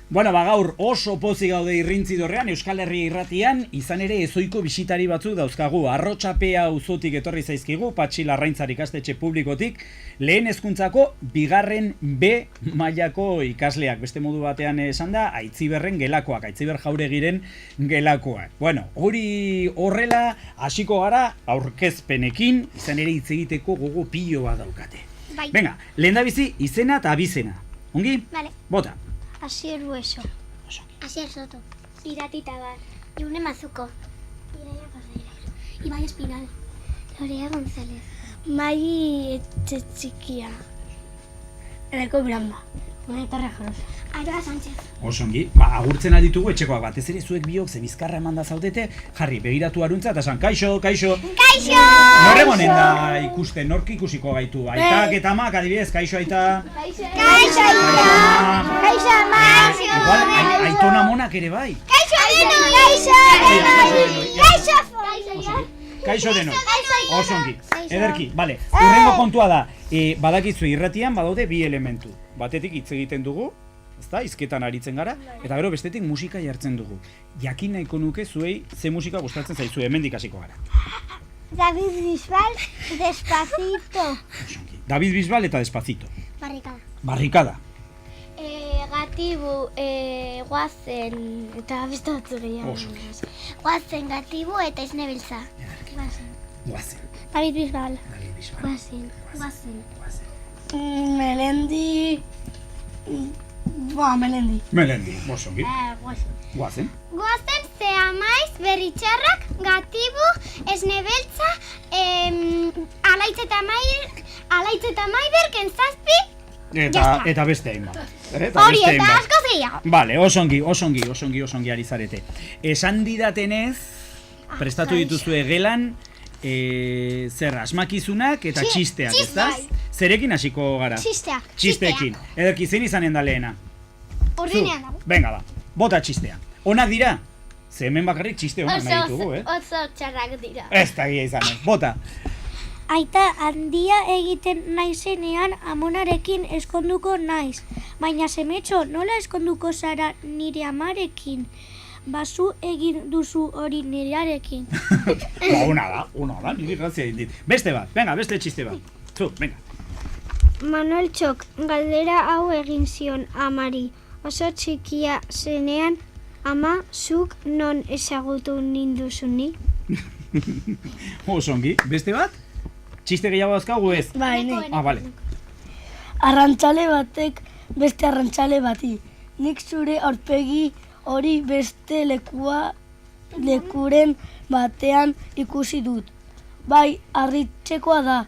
Bueno, gaur oso pozik gaude Irrintzidorrean, Euskal Herria irratian, izan ere ezoiko bisitari batzuk dauzkagu. Arrotxapea auzotik etorri zaizkigu, Patxi Larraintzar ikastetxe publikotik, lehen hezkuntzako bigarren B mailako ikasleak. Beste modu batean esan da, Aitziberren gelakoak, Aitziber Jauregiren gelakoak. Bueno, hori horrela, hasiko gara aurkezpenekin, izan ere hitz egiteko gogo pilo bat daukate. Bai. Venga, lehendabizi izena eta abizena. Ongi? Vale. Bota. Asier Hueso. Asier Soto. Irati Tabar. June Mazuko. Iraia Carrera. Ibai Espinal. Lorea González. Mai Etxetxikia. Eneko Miranda. Torre Joros. Aroa Sánchez. Osongi, agurtzen aditugu etxekoak batez ere zuek biok ze bizkarra emanda zaudete, jarri begiratu aruntza eta esan, kaixo! Kaixo! Norremonen da ikusten, nork ikusiko gaitu? Aitak eta amak, adibidez, kaixo aita? Kaixo aita! Kaixo ama! Igual, aitona monak ere bai. Kaixo denoi! Kaixo denoi! Kaixo denoi! Osongi, ederki, bale. Hurrengo kontua da, badakizu irratian badaude bi elementu. Batetik hitz egiten dugu, ezta, hizketan aritzen gara, eta gero bestetik musika jartzen dugu. Jakin nahiko nuke zuei ze musika gustatzen zaizu, hemendik hasiko gara. David Bisbal, Despacito. David Bisbal eta Despacito. Barrikada. Barrikada. Gatibu, guazen, eta beste batzu gehiago. Guazen, gatibu eta esnebeltza. Guazen. David Bisbal. Guazen. Melendi. Melendi. Melendi, osongi. Guazen. Guazen, ze amaiz, berritxarrak, gatibu, esnebeltza, alaitz eta maider, kentzazpi, Eta beste hainbat. hori eta asko zeia. Vale, osongi ari zarete. Esan didatenez, prestatu dituzue gelan, zer, asmakizunak eta txisteak, ezta? Zerekin hasiko gara? Txisteekin. Ederki, zein izanen da lehena? Ordinean dago. Venga, bota txistea. Onak dira? Ze hemen bakarrik txiste onak nahi ditugu, Oso txarrak dira. Ez da gira izanen, bota. Aita handia egiten naizenean amonarekin eskonduko naiz, baina semetxo nola eskonduko zara nire amarekin? Bazu egin duzu hori nirearekin. Ona da, niri grazia egin dit. Beste bat, venga, beste txiste bat. Zu, venga. Manuel Txok, galdera hau egin zion amari. Oso txikia zenean, ama, zuk non ezagutu ninduzuni? Osongi, beste bat? Txiste gehiago dauzkagu ez? Bai, Bale. Arrantzale batek beste arrantzale bati. Nik zure aurpegi hori beste lekuren batean ikusi dut. Bai, harritzekoa da.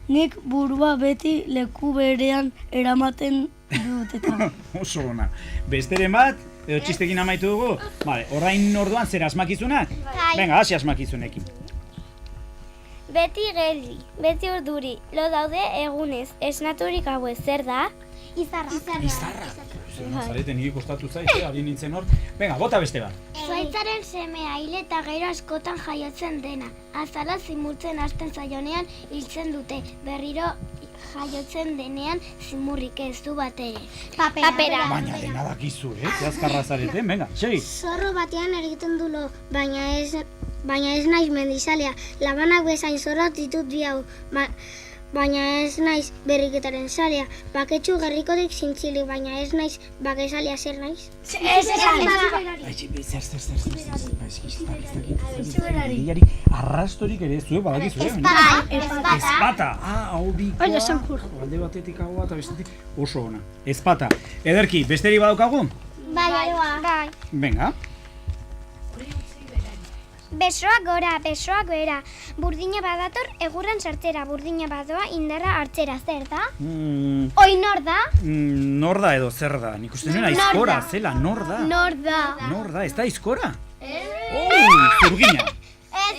Nik burua beti leku berean eramaten dut eta. Oso ona. Besteren bat, edo txistekin amaitu dugu? Vale, orain orduan zer asmakizunak? Venga, hasi asmakizunekin. Beti geldi, beti urduri, lo daude egunez, esnaturik hauez, zer da? Izarra. Zarete niri kostatu zaize, ari nintzen hor. Venga, bota beste bat. Zuaitzaren semea hil eta gero askotan jaiotzen dena. Azala zimurtzen hasten zaionean hiltzen dute. Berriro jaiotzen denean zimurrik ez du bat ere. Papera. Baina dena dakizu, Azkarra zarete, venga, segi. Zorro batean egiten du lo, baina ez naiz mendizalea. Labanak bezain zorrot ditut bi hau, baina ez naiz berriketaren zalea. Baketxu gerrikotik zintzilik, baina ez naiz bakezalea zer naiz. Arrastorik ere zuek badakizu, Ezpata. Hau bikoa. Alde batetik hau bat, bestetik oso ona. Ezpata. Ederki, besterik badaukagu? Bai. Venga. Besoak gora, besoak behera. Burdina badator egurran sartzera, burdina badoa indarra hartzera, zer da? Oi, nor da? Nor da edo zer da? Nik uste nuen aizkora, zela, nor da? Nor da. Nor da, ez da aizkora? Zurgina.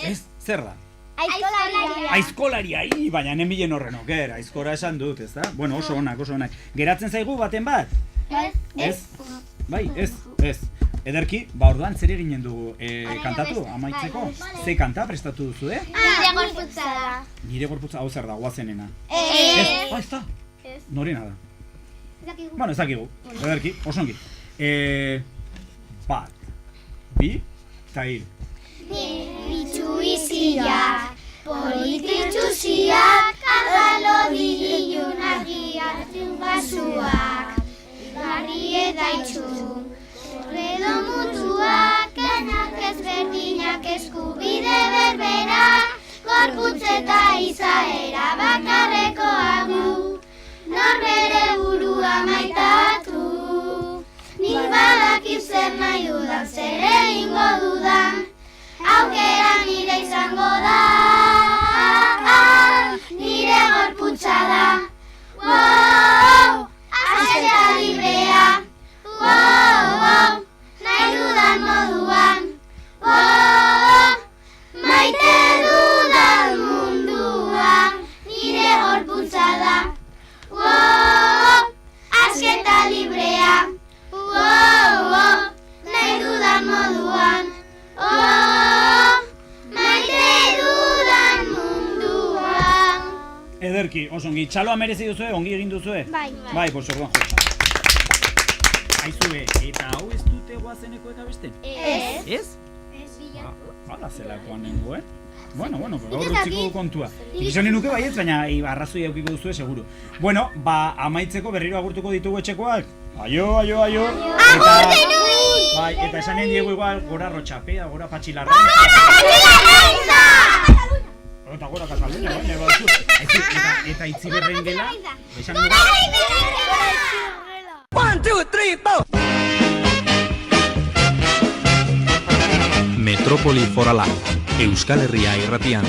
Ez, zer da? Aizkolaria. Aizkolaria, baina nemilen horren oker, aizkora esan dut, ez da? Bueno, oso onak. Geratzen zaigu baten bat? Ez. Bai, ez. Ederki, orduan zer eginen dugu kantatu, amaitzeko? Ze kanta prestatu duzu, Nire gorputza da. Nire gorputza, hau zer da, guazenena. Ez. Ez da? Norena da. Bueno, ez dakigu, ederki, osongi. Bat, bi, eta hiru. Bitxuiziak, polititxuziak, ardalo dilun argiak basuak, igarri eta itxun, erredo mutuak, enak ezberdinak eskubide berberak, gorputz eta izaera bakarreko amu, norbere burua maitatu. Nik badakit zer nahi dudan, zer egingo dudan, aukera nire izango da, nire gorputza da. Wow, azeta librea, wow, nahi dudan moduan, wow, maite dudan munduan, nire gorputza da. Wow, azeta librea, wow, nahi dudan moduan, maite dudan munduan. Ederki, oso ongi, txaloa merezi duzue, ongi egin duzue? Bai. Bai, pues orduan jo. Aizue, eta hau ez dute guazeneko eta besten? Ez. Ez? Hala zelakoan nengoen. Bueno, gaur utziko kontua. Ikizonen nuke baietz, baina arrazoi eukiko duzue, seguru. Bueno, amaitzeko berriro agurtuko ditugu etxekoak. Aio! Agur denoi! Bai, eta esanen diegu igual, gora Rotxapea, gora Patxilarra. Eta gora Katalunia, baina batzu. Eta itziberren gela, esanen dugu. 1, 2, 3, 4! Metropoli Forala, Euskal Herria irratian.